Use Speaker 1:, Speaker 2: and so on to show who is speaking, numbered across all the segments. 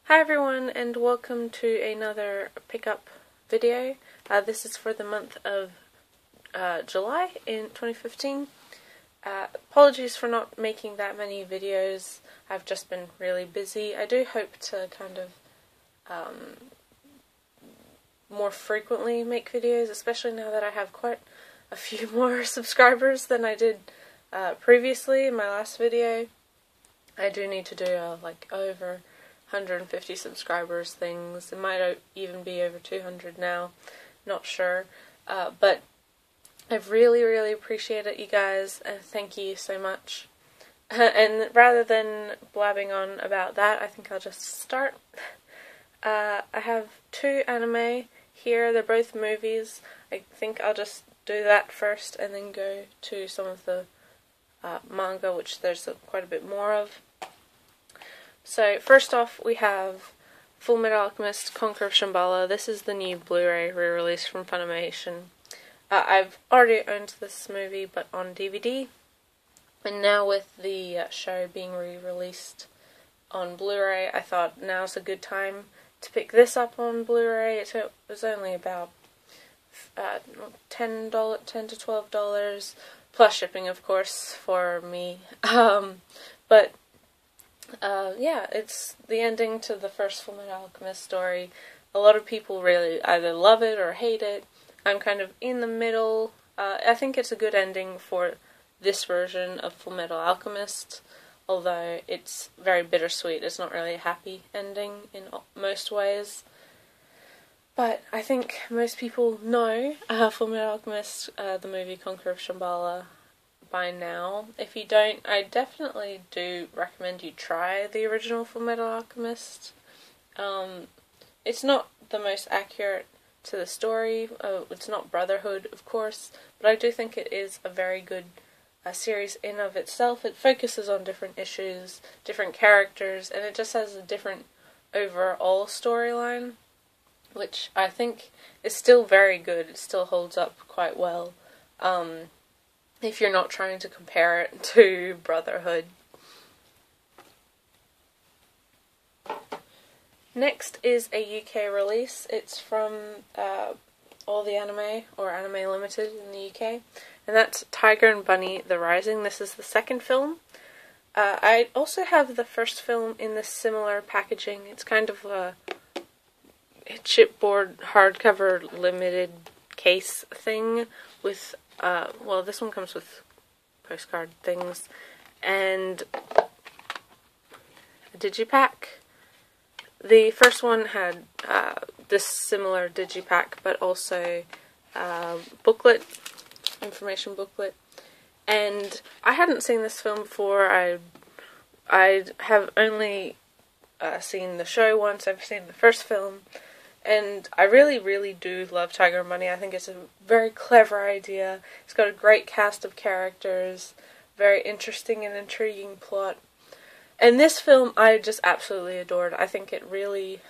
Speaker 1: Hi everyone, and welcome to another pickup video. This is for the month of July in 2015. Apologies for not making that many videos. I've just been really busy. I do hope to kind of more frequently make videos, especially now that I have quite a few more subscribers than I did previously in my last video. I do need to do like over 150 subscribers things. It might even be over 200 now, not sure, but I really appreciate it, you guys, and thank you so much. And rather than blabbing on about that, I think I'll just start. I have two anime here. They're both movies. I think I'll just do that first and then go to some of the manga, which there's quite a bit more of. So first off, we have Fullmetal Alchemist: Conquer of Shambhala. This is the new Blu-ray re-release from Funimation. I've already owned this movie, but on DVD, and now with the show being re-released on Blu-ray, I thought now's a good time to pick this up on Blu-ray. It was only about $10 to $12 plus shipping, of course, for me. But yeah, it's the ending to the first Fullmetal Alchemist story. A lot of people really either love it or hate it. I'm kind of in the middle. I think it's a good ending for this version of Fullmetal Alchemist, although it's very bittersweet. It's not really a happy ending in most ways. But I think most people know Fullmetal Alchemist, the movie Conquer of Shambhala, by now. If you don't, I definitely do recommend you try the original Fullmetal Alchemist. It's not the most accurate to the story. It's not Brotherhood, of course, but I do think it is a very good series in of itself. It focuses on different issues, different characters, and it just has a different overall storyline, which I think is still very good. It still holds up quite well. If you're not trying to compare it to Brotherhood. Next is a UK release. It's from All the Anime, or Anime Limited in the UK, and that's Tiger and Bunny: The Rising. This is the second film. I also have the first film in this similar packaging. It's kind of a chipboard hardcover limited case thing with well, this one comes with postcard things and a digipack. The first one had this similar digipack, but also booklet, information booklet. And I hadn't seen this film before. I have only seen the show once. I've seen the first film. And I really do love Tiger and Bunny. I think it's a very clever idea. It's got a great cast of characters, very interesting and intriguing plot. And this film I just absolutely adored. I think it really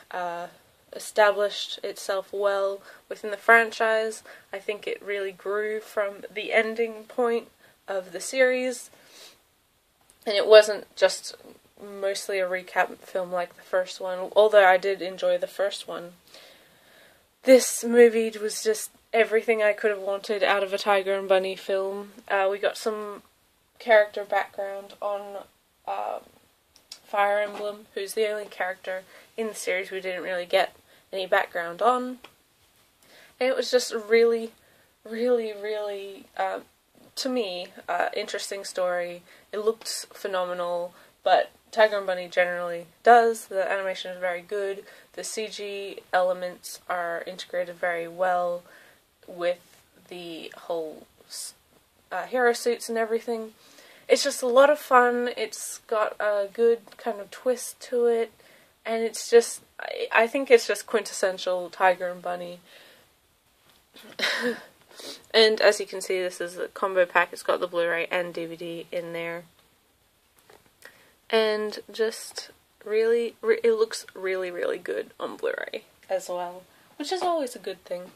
Speaker 1: established itself well within the franchise. I think it really grew from the ending point of the series. And it wasn't just mostly a recap film like the first one, although I did enjoy the first one. This movie was just everything I could have wanted out of a Tiger and Bunny film. We got some character background on Fire Emblem, who's the only character in the series we didn't really get any background on. And it was just a really, to me, interesting story. It looked phenomenal, but Tiger and Bunny generally does. The animation is very good. The CG elements are integrated very well with the whole hero suits and everything. It's just a lot of fun. It's got a good kind of twist to it, and it's just, I think it's just quintessential Tiger and Bunny. And as you can see, this is a combo pack. It's got the Blu-ray and DVD in there. And just really, it looks really good on Blu-ray as well, which is always a good thing.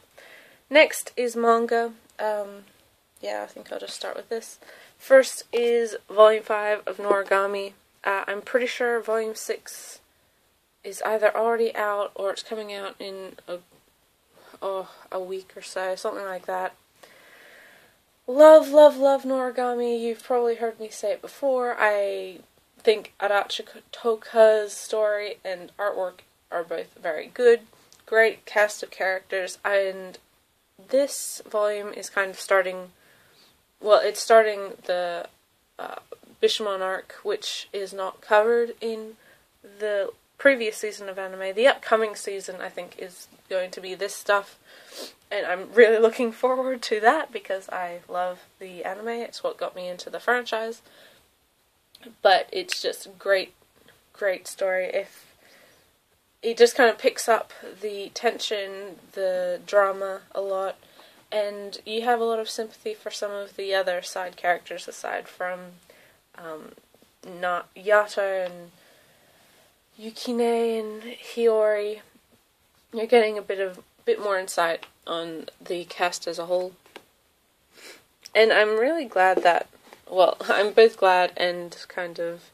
Speaker 1: Next is manga. Yeah, I think I'll just start with this. First is Volume 5 of Noragami. I'm pretty sure Volume 6 is either already out or it's coming out in a week or so, something like that. Love, love, love Noragami. You've probably heard me say it before. I think Adachi Toka's story and artwork are both very good. Great cast of characters, and this volume is kind of starting, well, it's starting the Bishamon arc, which is not covered in the previous season of anime. The upcoming season, I think, is going to be this stuff, and I'm really looking forward to that because I love the anime. It's what got me into the franchise, but it's just a great, great story. If it just kind of picks up the tension, the drama a lot, and you have a lot of sympathy for some of the other side characters aside from not Yato and Yukine and Hiyori. You're getting a bit more insight on the cast as a whole. And I'm really glad that, well, I'm both glad and kind of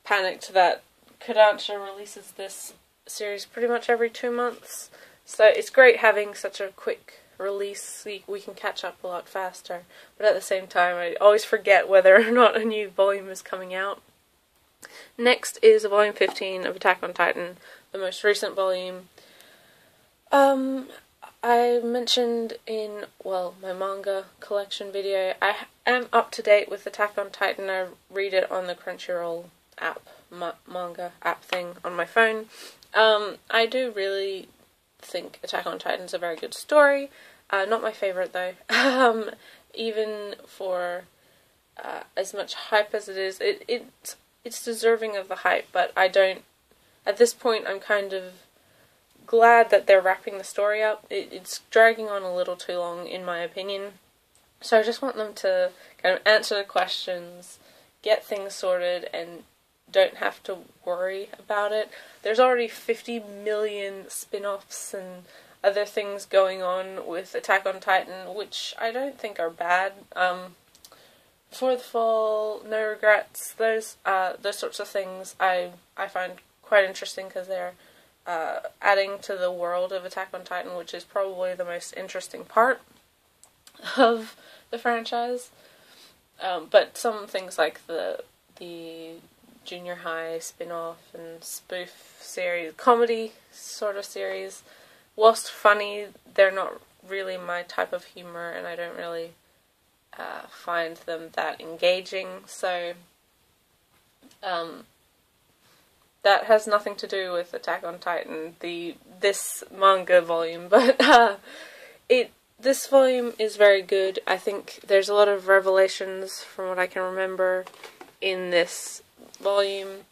Speaker 1: panicked that Kodansha releases this series pretty much every 2 months. So it's great having such a quick release, we can catch up a lot faster. But at the same time, I always forget whether or not a new volume is coming out. Next is volume 15 of Attack on Titan, the most recent volume. I mentioned in, well, my manga collection video, I am up to date with Attack on Titan. I read it on the Crunchyroll app, manga app thing on my phone. I do really think Attack on Titan is a very good story. Not my favourite though. Even for as much hype as it is, it's deserving of the hype, but I don't, at this point I'm kind of glad that they're wrapping the story up. It's dragging on a little too long in my opinion, so I just want them to kind of answer the questions, get things sorted, and don't have to worry about it. There's already 50 million spin-offs and other things going on with Attack on Titan, which I don't think are bad. For the Fall, No Regrets, those sorts of things I find quite interesting because they're adding to the world of Attack on Titan, which is probably the most interesting part of the franchise. But some things like the junior high spin-off and spoof series, comedy sort of series, whilst funny, they're not really my type of humour, and I don't really find them that engaging, so that has nothing to do with Attack on Titan, this manga volume, but this volume is very good. I think there's a lot of revelations from what I can remember in this volume,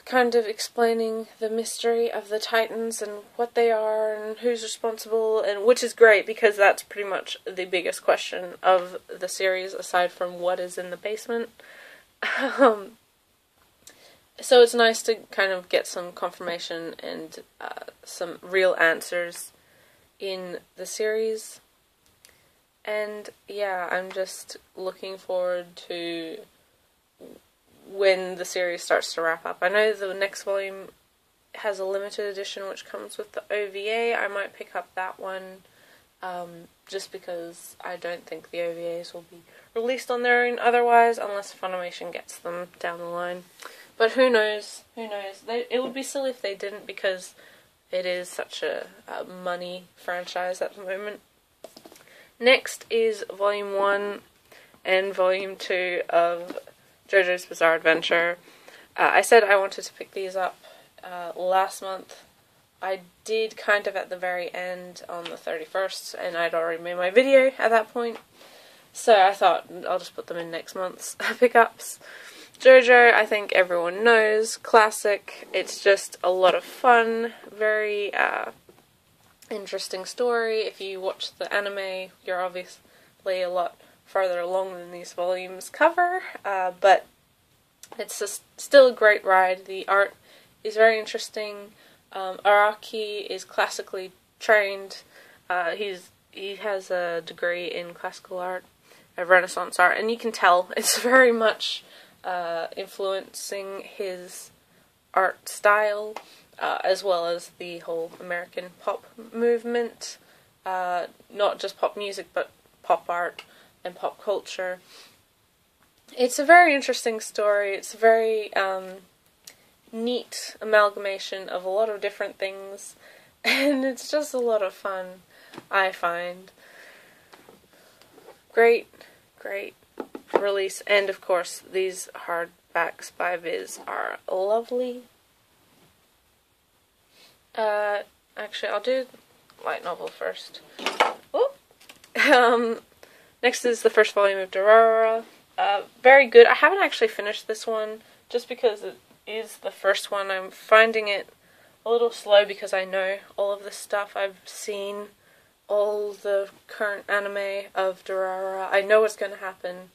Speaker 1: kind of explaining the mystery of the Titans and what they are and who's responsible, and which is great because that's pretty much the biggest question of the series aside from what is in the basement. So it's nice to kind of get some confirmation and some real answers in the series. And yeah, I'm just looking forward to when the series starts to wrap up. I know the next volume has a limited edition which comes with the OVA. I might pick up that one just because I don't think the OVAs will be released on their own otherwise, unless Funimation gets them down the line. But who knows? Who knows? It would be silly if they didn't, because it is such a money franchise at the moment. Next is Volume 1 and Volume 2 of Jojo's Bizarre Adventure. I said I wanted to pick these up last month. I did kind of at the very end on the 31st, and I'd already made my video at that point. So I thought I'll just put them in next month's pickups. Jojo, I think everyone knows, classic. It's just a lot of fun, very interesting story. If you watch the anime, you're obviously a lot farther along than these volumes cover, but it's just still a great ride. The art is very interesting. Araki is classically trained. He has a degree in classical art, Renaissance art, and you can tell it's very much influencing his art style, as well as the whole American pop movement. Not just pop music, but pop art and pop culture. It's a very interesting story. It's a very neat amalgamation of a lot of different things, and it's just a lot of fun, I find. Great release, and of course these hardbacks by Viz are lovely. Actually, I'll do light novel first. Next is the first volume of Dora. Very good. I haven't actually finished this one, just because it is the first one. I'm finding it a little slow because I know all of this stuff. I've seen all the current anime of Dora. I know what's going to happen.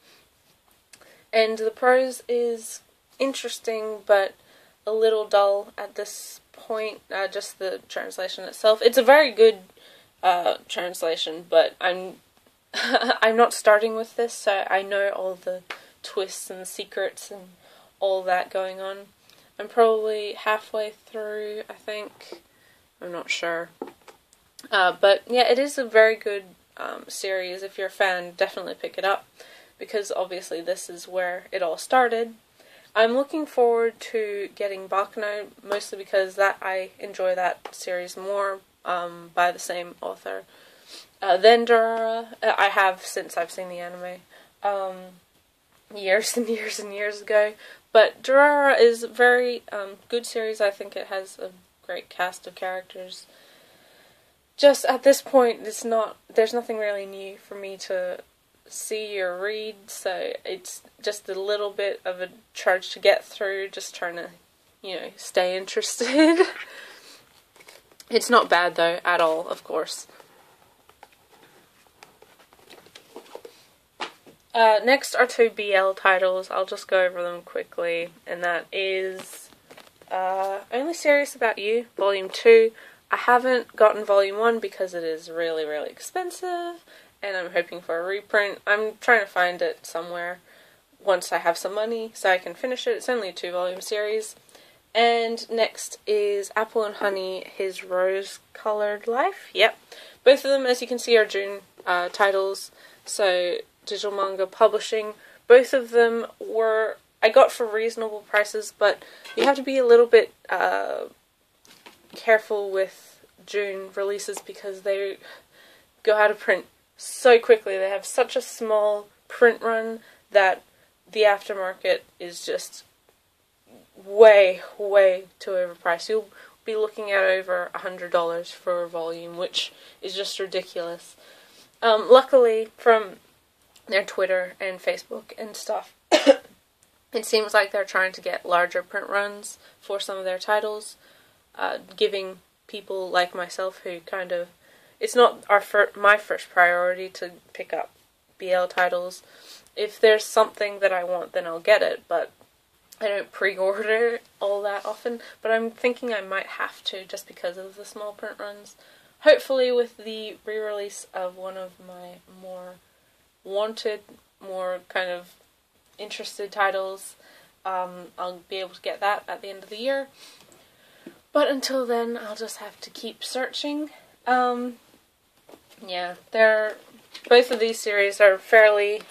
Speaker 1: And the prose is interesting, but a little dull at this point. Just the translation itself. It's a very good translation, but I'm not starting with this, so I know all the twists and secrets and all that going on. I'm probably halfway through, I think. I'm not sure. But yeah, it is a very good series. If you're a fan, definitely pick it up, because obviously this is where it all started. I'm looking forward to getting Baccano, mostly because I enjoy that series more, by the same author. Then Dora, I have since I've seen the anime, years and years and years ago. But Dora is a very good series. I think it has a great cast of characters. Just at this point, there's nothing really new for me to see or read, so it's just a little bit of a trudge to get through, just trying to, stay interested. It's not bad though, at all, of course. Next are two BL titles. I'll just go over them quickly, and that is Only Serious About You, Volume 2. I haven't gotten Volume 1 because it is really, really expensive, and I'm hoping for a reprint. I'm trying to find it somewhere once I have some money so I can finish it. It's only a 2-volume series. And next is Apple and Honey, His Rose-Colored Life. Yep. Both of them, as you can see, are June titles. So, digital manga publishing. Both of them I got for reasonable prices, but you have to be a little bit careful with June releases because they go out of print so quickly. They have such a small print run that the aftermarket is just way, way too overpriced. You'll be looking at over $100 for a volume, which is just ridiculous. Luckily, from their Twitter and Facebook and stuff, it seems like they're trying to get larger print runs for some of their titles, giving people like myself who kind of... It's not my first priority to pick up BL titles. If there's something that I want, then I'll get it, but I don't pre-order all that often. But I'm thinking I might have to, just because of the small print runs. Hopefully with the re-release of one of my more wanted, more kind of interested titles, I'll be able to get that at the end of the year. But until then, I'll just have to keep searching. Yeah, both of these series are fairly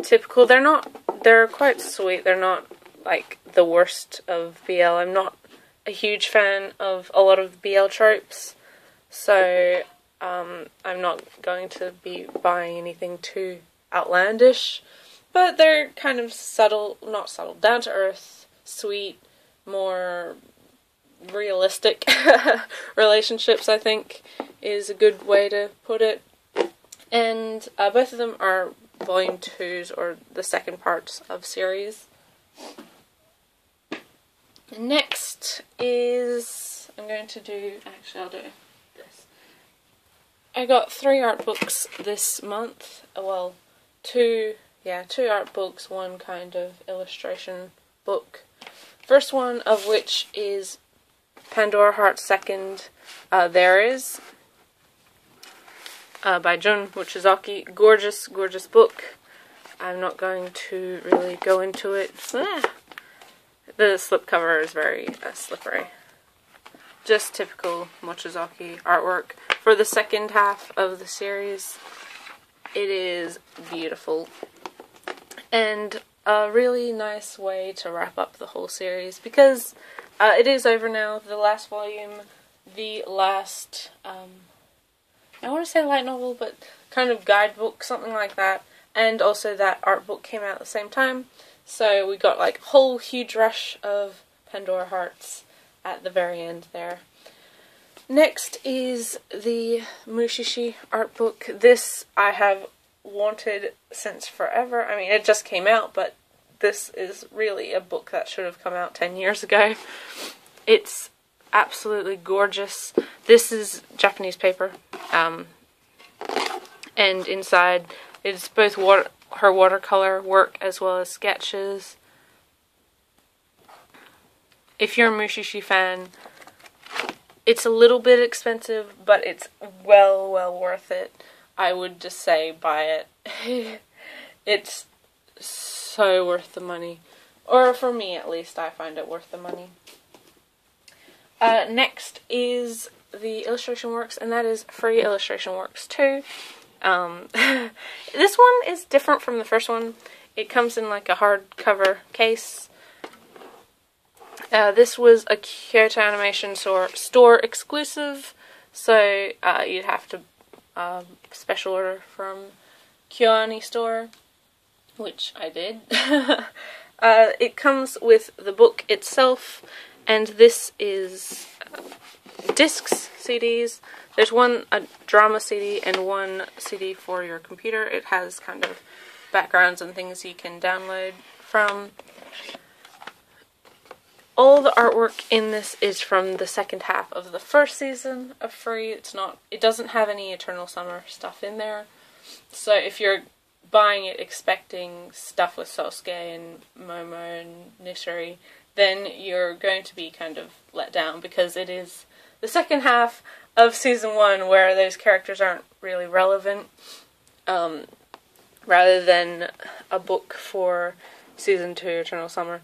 Speaker 1: typical. They're quite sweet. They're not like the worst of BL. I'm not a huge fan of a lot of BL tropes, so I'm not going to be buying anything too outlandish. But they're kind of not subtle, down to earth, sweet, more realistic relationships, I think, is a good way to put it. And both of them are volume 2s, or the second parts of series. Next is, I'll do this. I got 3 art books this month. Well, 2 art books, 1 kind of illustration book. First one of which is Pandora Hearts' second, There Is, by Jun Mochizaki. Gorgeous, gorgeous book. I'm not going to really go into it. The slipcover is very slippery. Just typical Mochizaki artwork. For the second half of the series, it is beautiful. And a really nice way to wrap up the whole series, because it is over now. The last volume, the last, I want to say light novel, but kind of guidebook, something like that, and also that art book came out at the same time. So we got like a whole huge rush of Pandora Hearts at the very end there. Next is the Mushi Shi art book. This I have wanted since forever. I mean, it just came out, but this is really a book that should have come out 10 years ago. It's absolutely gorgeous. This is Japanese paper, and inside it's both her watercolor work as well as sketches. If you're a Mushi Shi fan, it's a little bit expensive, but it's well worth it. I would just say buy it. It's so worth the money. Or for me at least, I find it worth the money. Next is the illustration works, and that is free illustration works too. This one is different from the first one. It comes in like a hardcover case. This was a Kyoto Animation store exclusive, so you'd have to special order from Kyoani store, which I did. It comes with the book itself, and this is discs, CDs. There's one a drama CD and one CD for your computer. It has kind of backgrounds and things you can download from. All the artwork in this is from the second half of the first season of Free. It doesn't have any Eternal Summer stuff in there. So if you're buying it expecting stuff with Sosuke and Momo and Nishiri, then you're going to be kind of let down, because it is the second half of season 1 where those characters aren't really relevant, rather than a book for season 2 Eternal Summer.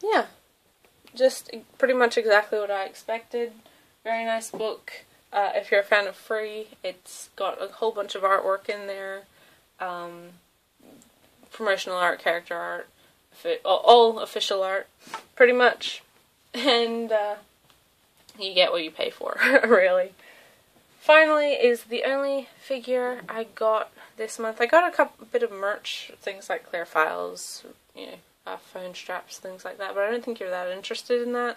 Speaker 1: Yeah, just pretty much exactly what I expected. Very nice book. If you're a fan of Free, it's got a whole bunch of artwork in there. Promotional art, character art, all official art, pretty much. And you get what you pay for, really. Finally is the only figure I got this month. I got a bit of merch, things like clear files, you know, phone straps, things like that, but I don't think you're that interested in that.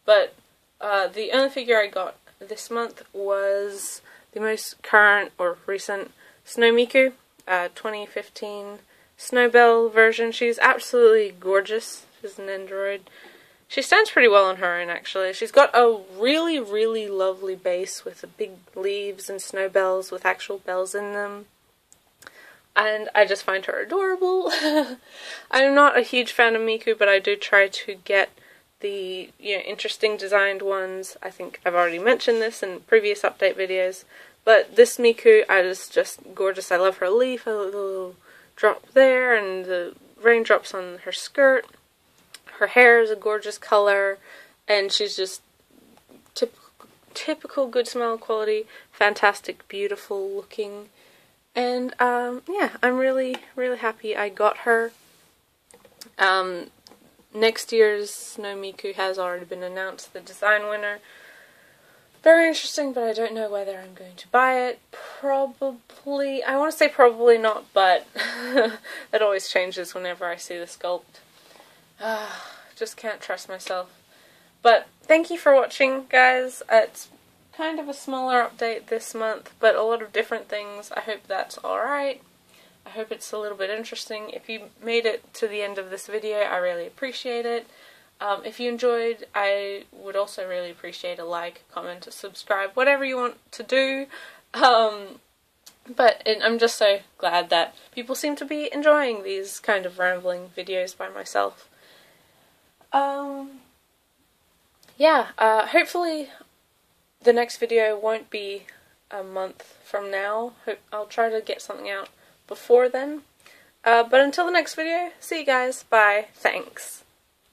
Speaker 1: But the only figure I got this month was the most current or recent Snow Miku, 2015 Snowbell version. She's absolutely gorgeous. She's an android. She stands pretty well on her own, actually. She's got a really lovely base with the big leaves and snow bells with actual bells in them. And I just find her adorable. I'm not a huge fan of Miku, but I do try to get the interesting designed ones. I think I've already mentioned this in previous update videos. But this Miku is just gorgeous. I love her leaf, a little drop there, and the raindrops on her skirt. Her hair is a gorgeous color, and she's just typical good smell quality, fantastic, beautiful looking. And yeah, I'm really happy I got her. Next year's Snow Miku has already been announced, the design winner. Very interesting, but I don't know whether I'm going to buy it. Probably, I want to say probably not, but it always changes whenever I see the sculpt. Just can't trust myself. But thank you for watching, guys. It's kind of a smaller update this month, but a lot of different things. I hope that's alright. I hope it's a little bit interesting. If you made it to the end of this video, I really appreciate it. If you enjoyed, I would also really appreciate a like, comment, subscribe, whatever you want to do. But I'm just so glad that people seem to be enjoying these kind of rambling videos by myself. Yeah, hopefully the next video won't be a month from now. I'll try to get something out before then. But until the next video, see you guys, bye, thanks.